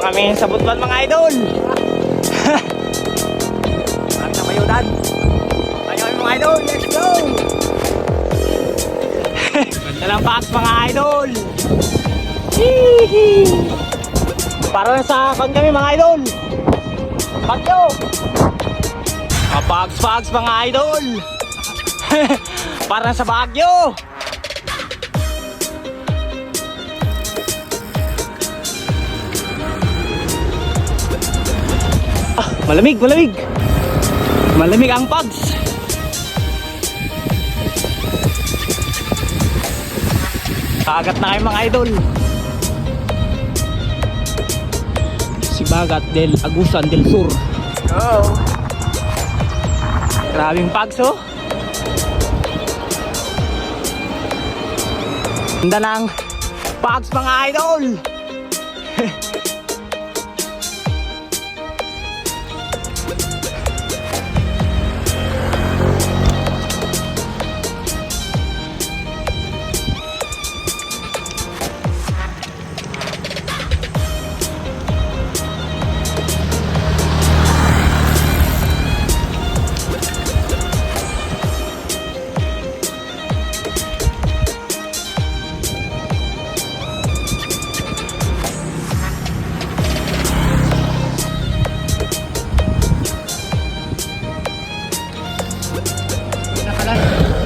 kami sa Butuan mga idol. Kami na Bayudan. Tayo kami mga idol, let's go. Ganda lang packs mga idol. Para na sa kon kami mga idol. Bagyo. Pags mga idol. Para sa Bagyo. Malamig, malamig. Malamig ang pags. Kagat na kayo mga idol. Sibagat del Agusan del Sur. Let's go. Grabing pags oh. Ganda ng pags mga idol.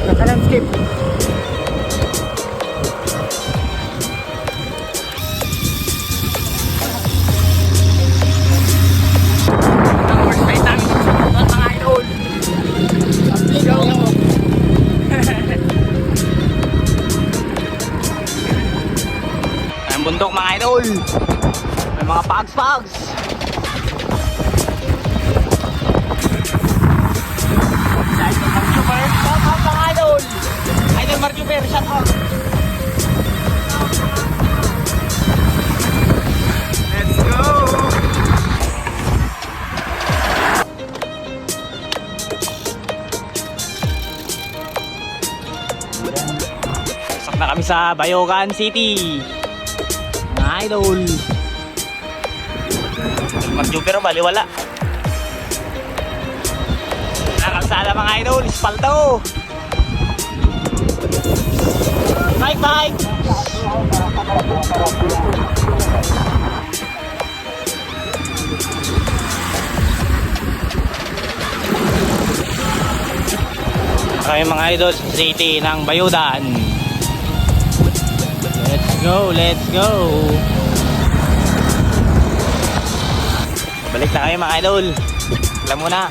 Naka-landscape. Ang worst fight namin sa mga idol. Let's go. Ang bundok mga idol. May mga pags. Idol Marjuper, shout out. Let's go. Pasok na kami sa Bayogan City. Mga idol. Marjuper baliwala. Nakakalsada mga idol, Espaldo. Bye. Okay mga idol, city ng Bayudan. Let's go. Balik na kayo mga idol. Alam mo na.